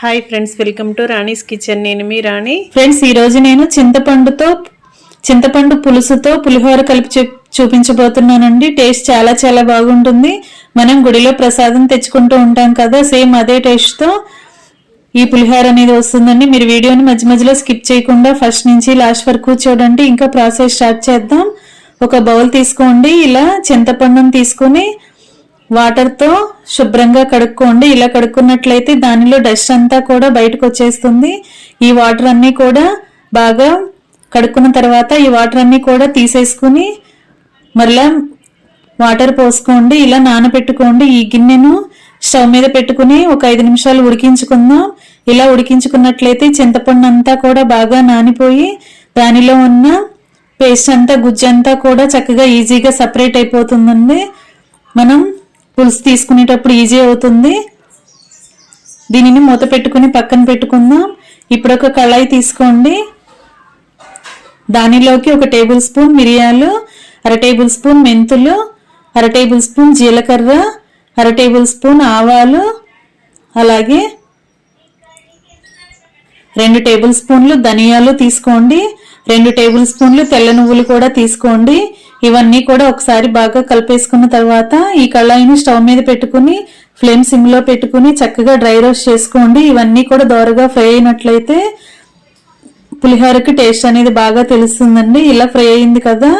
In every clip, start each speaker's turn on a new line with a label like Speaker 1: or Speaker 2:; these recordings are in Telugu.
Speaker 1: Hi friends, welcome to Rani's kitchen. నేను మీ రాణి.
Speaker 2: ఫ్రెండ్స్, ఈ రోజు నేను చింతపండు పులుసుతో పులిహోర కలిపి చూపించబోతున్నానండి. టేస్ట్ చాలా చాలా బాగుంటుంది. మనం గుడిలో ప్రసాదం తెచ్చుకుంటూ ఉంటాం కదా, సేమ్ అదే టేస్ట్ తో ఈ పులిహోర అనేది వస్తుందండి. మీరు వీడియోని మధ్య మధ్యలో స్కిప్ చేయకుండా ఫస్ట్ నుంచి లాస్ట్ వరకు చూడండి. ఇంకా ప్రాసెస్ స్టార్ట్ చేద్దాం. ఒక బౌల్ తీసుకోండి. ఇలా చింతపండును తీసుకొని వాటర్తో శుభ్రంగా కడుక్కోండి. ఇలా కడుక్కున్నట్లయితే దానిలో డస్ట్ అంతా కూడా బయటకు వచ్చేస్తుంది. ఈ వాటర్ అన్నీ కూడా బాగా కడుక్కున్న తర్వాత ఈ వాటర్ అన్నీ కూడా తీసేసుకుని మరలా వాటర్ పోసుకోండి. ఇలా నానబెట్టుకోండి. ఈ గిన్నెను స్టవ్ మీద పెట్టుకుని ఒక 5 నిమిషాలు ఉడికించుకుందాం. ఇలా ఉడికించుకున్నట్లయితే చింతపండు అంతా కూడా బాగా నానిపోయి దానిలో ఉన్న పేస్ట్ అంతా గుజ్జంతా కూడా చక్కగా ఈజీగా సపరేట్ అయిపోతుందండి. మనం పులుసు తీసుకునేటప్పుడు ఈజీ అవుతుంది. దీనిని మూత పెట్టుకుని పక్కన పెట్టుకుందాం. ఇప్పుడు ఒక కళాయి తీసుకోండి. దానిలోకి 1 టేబుల్ స్పూన్ మిరియాలు, 1/2 టేబుల్ స్పూన్ మెంతులు, 1/2 టేబుల్ స్పూన్ జీలకర్ర, 1/2 టేబుల్ స్పూన్ ఆవాలు, అలాగే 2 టేబుల్ స్పూన్లు ధనియాలు తీసుకోండి. 2 టేబుల్ స్పూన్లు తెల్ల నువ్వులు కూడా తీసుకోండి. ఇవన్నీ కూడా ఒకసారి బాగా కలిపేసుకున్న తర్వాత ఈ కళాయిని స్టవ్ మీద పెట్టుకుని ఫ్లేమ్ సిమ్ లో పెట్టుకుని చక్కగా డ్రై రోస్ట్ చేసుకోండి. ఇవన్నీ కూడా దోరగా ఫ్రై అయినట్లయితే పులిహోరకి టేస్ట్ అనేది బాగా తెలుస్తుందండి. ఇలా ఫ్రై అయింది కదా,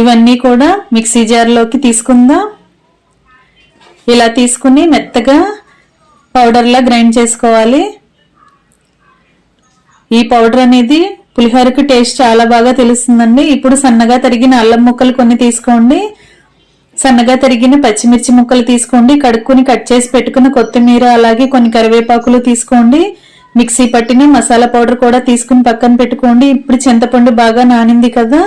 Speaker 2: ఇవన్నీ కూడా మిక్సీ జార్లోకి తీసుకుందాం. ఇలా తీసుకుని మెత్తగా పౌడర్లా గ్రైండ్ చేసుకోవాలి. ఈ పౌడర్ అనేది పులిహోరకి టేస్ట్ చాలా బాగా తెలుస్తుందండి. ఇప్పుడు సన్నగా తరిగిన అల్లం ముక్కలు కొన్ని తీసుకోండి. సన్నగా తరిగిన పచ్చిమిర్చి ముక్కలు తీసుకోండి. కడుక్కుని కట్ చేసి పెట్టుకున్న కొత్తిమీర, అలాగే కొన్ని కరివేపాకులు తీసుకోండి. మిక్సీ పట్టిన మసాలా పౌడర్ కూడా తీసుకుని పక్కన పెట్టుకోండి. ఇప్పుడు చింతపండు బాగా నానింది కదా,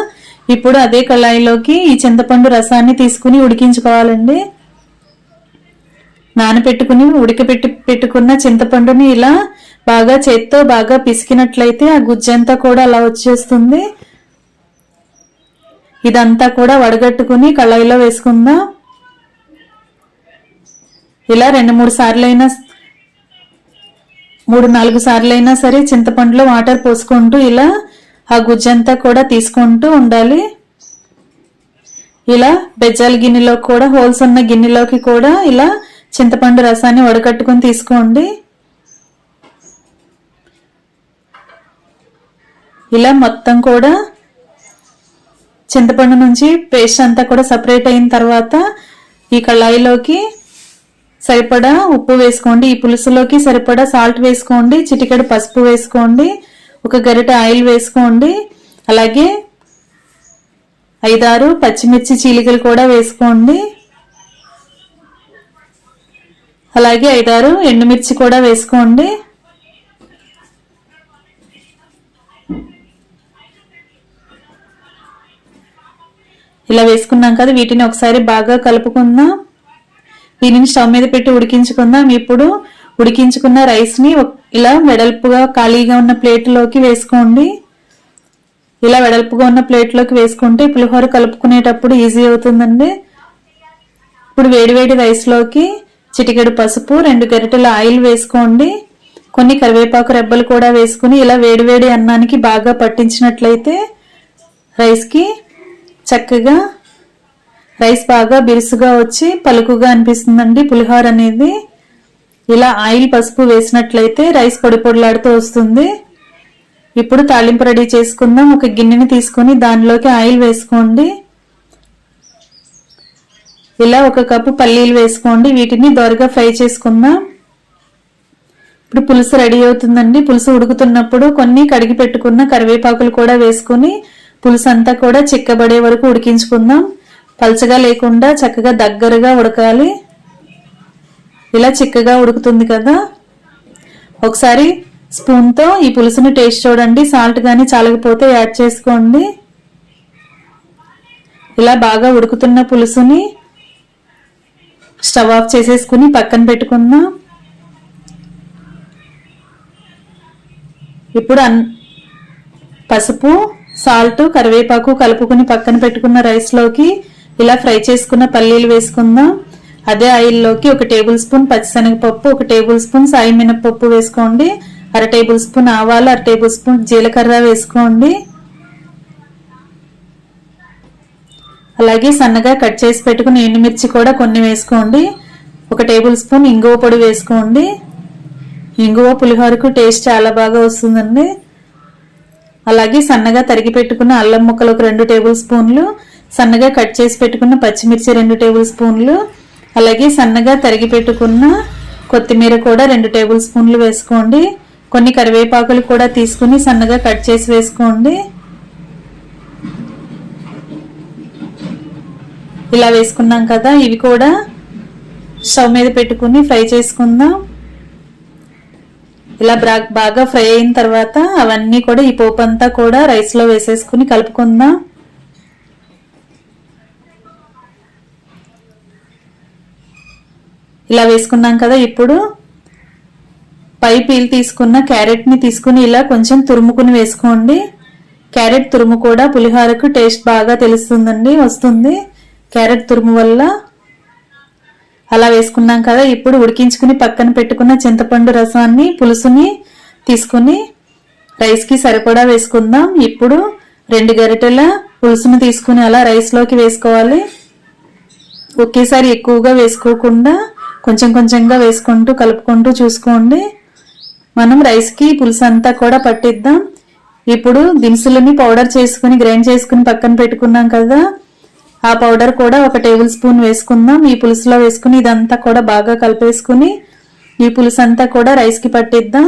Speaker 2: ఇప్పుడు అదే కళాయిలోకి ఈ చింతపండు రసాన్ని తీసుకుని ఉడికించుకోవాలండి. నానబెట్టుకుని పెట్టుకున్న చింతపండుని ఇలా బాగా చేత్తో బాగా పిసికినట్లయితే ఆ గుజ్జంతా కూడా అలా వచ్చేస్తుంది. ఇదంతా కూడా వడగట్టుకుని కళాయిలో వేసుకుందాం. ఇలా 2-3 సార్లైనా 3-4 సార్లైనా సరే చింతపండులో వాటర్ పోసుకుంటూ ఇలా ఆ గుజ్జంతా కూడా తీసుకుంటూ ఉండాలి. ఇలా బెజ్జాల గిన్నెలో కూడా, హోల్స్ ఉన్న గిన్నెలోకి కూడా ఇలా చింతపండు రసాన్ని వడకట్టుకుని తీసుకోండి. ఇలా మొత్తం కూడా చింతపండు నుంచి పేస్ట్ అంతా కూడా సపరేట్ అయిన తర్వాత ఈ కళాయిలోకి సరిపడా ఉప్పు వేసుకోండి. ఈ పులుసులోకి సరిపడా సాల్ట్ వేసుకోండి. చిటికెడు పసుపు వేసుకోండి. 1 గరిటె ఆయిల్ వేసుకోండి. అలాగే 5-6 పచ్చిమిర్చి చీలికలు కూడా వేసుకోండి. అలాగే 5-6 ఎండుమిర్చి కూడా వేసుకోండి. ఇలా వేసుకున్నాం కదా, వీటిని ఒకసారి బాగా కలుపుకుందాం. దీనిని స్టవ్ మీద పెట్టి ఉడికించుకుందాం. ఇప్పుడు ఉడికించుకున్న రైస్ ని ఇలా వెడల్పుగా ఖాళీగా ఉన్న ప్లేట్లోకి వేసుకోండి. ఇలా వెడల్పుగా ఉన్న ప్లేట్లోకి వేసుకుంటే పులిహోర కలుపుకునేటప్పుడు ఈజీ అవుతుందండి. ఇప్పుడు వేడివేడి రైస్ లోకి చిటికెడు పసుపు, 2 గరిటెల ఆయిల్ వేసుకోండి. కొన్ని కరివేపాకు రెబ్బలు కూడా వేసుకుని ఇలా వేడివేడి అన్నానికి బాగా పట్టించినట్లయితే రైస్కి చక్కగా రైస్ బాగా బిరుసుగా వచ్చి పలుకుగా అనిపిస్తుందండి పులిహోర అనేది. ఇలా ఆయిల్, పసుపు వేసినట్లయితే రైస్ పొడి పొడిలాడుతూ వస్తుంది. ఇప్పుడు తాలింపు రెడీ చేసుకుందాం. ఒక గిన్నెని తీసుకొని దానిలోకి ఆయిల్ వేసుకోండి. ఇలా 1 కప్పు పల్లీలు వేసుకోండి. వీటిని దోరగా ఫ్రై చేసుకుందాం. ఇప్పుడు పులుసు రెడీ అవుతుందండి. పులుసు ఉడుకుతున్నప్పుడు కొన్ని కడిగి పెట్టుకున్న కరివేపాకులు కూడా వేసుకుని పులుసు అంతా కూడా చిక్కబడే వరకు ఉడికించుకుందాం. పల్చగా లేకుండా చక్కగా దగ్గరగా ఉడకాలి. ఇలా చిక్కగా ఉడుకుతుంది కదా, ఒకసారి స్పూన్తో ఈ పులుసుని టేస్ట్ చూడండి. సాల్ట్ కానీ చాలకపోతే యాడ్ చేసుకోండి. ఇలా బాగా ఉడుకుతున్న పులుసుని స్టవ్ ఆఫ్ చేసేసుకుని పక్కన పెట్టుకుందాం. ఇప్పుడు పసుపు, సాల్ట్, కరివేపాకు కలుపుకుని పక్కన పెట్టుకున్న రైస్ లోకి ఇలా ఫ్రై చేసుకున్న పల్లీలు వేసుకుందాం. అదే ఆయిల్లోకి 1 టేబుల్ స్పూన్ పచ్చిశనగపప్పు, 1 టేబుల్ స్పూన్ సాయి మినపప్పు వేసుకోండి. 1/2 టేబుల్ స్పూన్ ఆవాలు, 1/2 టేబుల్ స్పూన్ జీలకర్ర వేసుకోండి. అలాగే సన్నగా కట్ చేసి పెట్టుకుని ఎండుమిర్చి కూడా కొన్ని వేసుకోండి. 1 టేబుల్ స్పూన్ ఇంగువ పొడి వేసుకోండి. ఇంగువ పులిహోరకు టేస్ట్ చాలా బాగా వస్తుందండి. అలాగే సన్నగా తరిగి పెట్టుకున్న అల్లం ముక్కలు 2 టేబుల్ స్పూన్లు, సన్నగా కట్ చేసి పెట్టుకున్న పచ్చిమిర్చి 2 టేబుల్ స్పూన్లు, అలాగే సన్నగా తరిగి పెట్టుకున్న కొత్తిమీర కూడా 2 టేబుల్ స్పూన్లు వేసుకోండి. కొన్ని కరివేపాకులు కూడా తీసుకుని సన్నగా కట్ చేసి వేసుకోండి. ఇలా వేసుకున్నాం కదా, ఇవి కూడా స్టవ్ మీద పెట్టుకుని ఫ్రై చేసుకుందాం. ఇలా బాగా ఫ్రై అయిన తర్వాత అవన్నీ కూడా ఈ పోపు అంతా కూడా రైస్ లో వేసేసుకుని కలుపుకుందాం. ఇలా వేసుకున్నాం కదా, ఇప్పుడు పై పీల్ తీసుకున్న క్యారెట్ ని తీసుకుని ఇలా కొంచెం తురుముకుని వేసుకోండి. క్యారెట్ తురుము కూడా పులిహోరకు టేస్ట్ బాగా తెలుస్తుందండి, వస్తుంది క్యారెట్ తురుము వల్ల. అలా వేసుకున్నాం కదా, ఇప్పుడు ఉడికించుకుని పక్కన పెట్టుకున్న చింతపండు రసాన్ని పులుసుని తీసుకుని రైస్ కి సరిపడా వేసుకుందాం. ఇప్పుడు 2 గరిటెల పులుసుని తీసుకుని అలా రైస్ లోకి వేసుకోవాలి. ఒకేసారి ఎక్కువగా వేసుకోకుండా కొంచెం కొంచెంగా వేసుకుంటూ కలుపుకుంటూ చూసుకోండి. మనం రైస్ కి పులుసు అంతా కూడా పట్టిద్దాం. ఇప్పుడు దినుసులని పౌడర్ చేసుకుని గ్రైండ్ చేసుకుని పక్కన పెట్టుకున్నాం కదా, ఆ పౌడర్ కూడా 1 టేబుల్ స్పూన్ వేసుకుందాం. ఈ పులుసులో వేసుకుని ఇదంతా కూడా బాగా కలిపేసుకుని ఈ పులుసు అంతా కూడా రైస్ కి పట్టిద్దాం.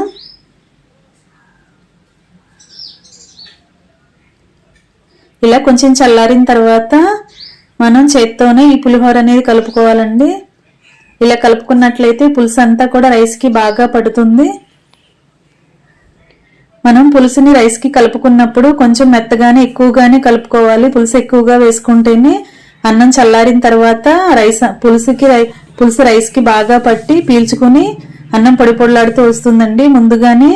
Speaker 2: ఇలా కొంచెం చల్లారిన తర్వాత మనం చేత్తోనే ఈ పులిహోర అనేది కలుపుకోవాలండి. ఇలా కలుపుకున్నట్లయితే పులుసు అంతా కూడా రైస్ కి బాగా పడుతుంది. మనం పులుసుని రైస్ కి కలుపుకున్నప్పుడు కొంచెం మెత్తగానే ఎక్కువగానే కలుపుకోవాలి. పులుసు ఎక్కువగా వేసుకుంటేనే అన్నం చల్లారిన తర్వాత పులుసు రైస్ కి బాగా పట్టి పీల్చుకుని అన్నం పొడి పొడిలాడుతూ వస్తుందండి. ముందుగానే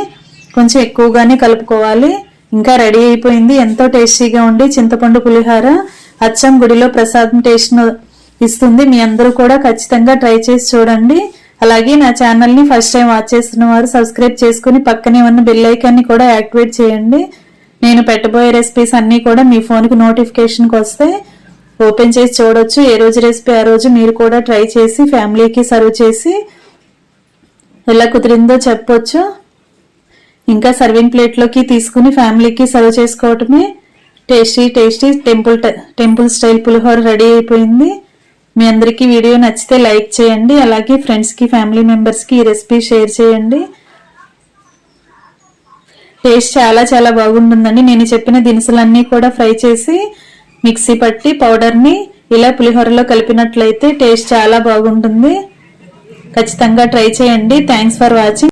Speaker 2: కొంచెం ఎక్కువగానే కలుపుకోవాలి. ఇంకా రెడీ అయిపోయింది. ఎంతో టేస్టీగా ఉండి చింతపండు పులిహోర అచ్చం గుడిలో ప్రసాదం టేస్ట్ ఇస్తుంది. మీ అందరూ కూడా ఖచ్చితంగా ట్రై చేసి చూడండి. అలాగే నా ఛానల్ ని ఫస్ట్ టైం వాచ్ చేస్తున్న వారు సబ్స్క్రైబ్ చేసుకుని పక్కనే ఉన్న బెల్ ఐకాన్ ని కూడా యాక్టివేట్ చేయండి. నేను పెట్టబోయే రెసిపీస్ అన్ని కూడా మీ ఫోన్ కి నోటిఫికేషన్ కి వస్తాయి. ఓపెన్ చేసి చూడొచ్చు. ఏ రోజు రెసిపీ ఆ రోజు మీరు కూడా ట్రై చేసి ఫ్యామిలీకి సర్వ్ చేసి ఎలా కుదిరిందో చెప్పొచ్చు. ఇంకా సర్వింగ్ ప్లేట్ లోకి తీసుకుని ఫ్యామిలీకి సర్వ్ చేసుకోవటమే. Tasty tasty temple style pulihora ready అయిపోయింది. మీ అందరికీ వీడియో నచ్చితే లైక్ చేయండి. అలాగే ఫ్రెండ్స్ కి ఫ్యామిలీ మెంబర్స్ కి ఈ రెసిపీ షేర్ చేయండి. టేస్ట్ చాలా చాలా బాగుంటుందండి. నేను చెప్పిన దినుసులన్నీ కూడా ఫ్రై చేసి మిక్సీ పట్టి పౌడర్ ని ఇలా పులిహోరలో కలిపినట్లయితే టేస్ట్ చాలా బాగుంటుంది. ఖచ్చితంగా ట్రై చేయండి. Thanks for watching.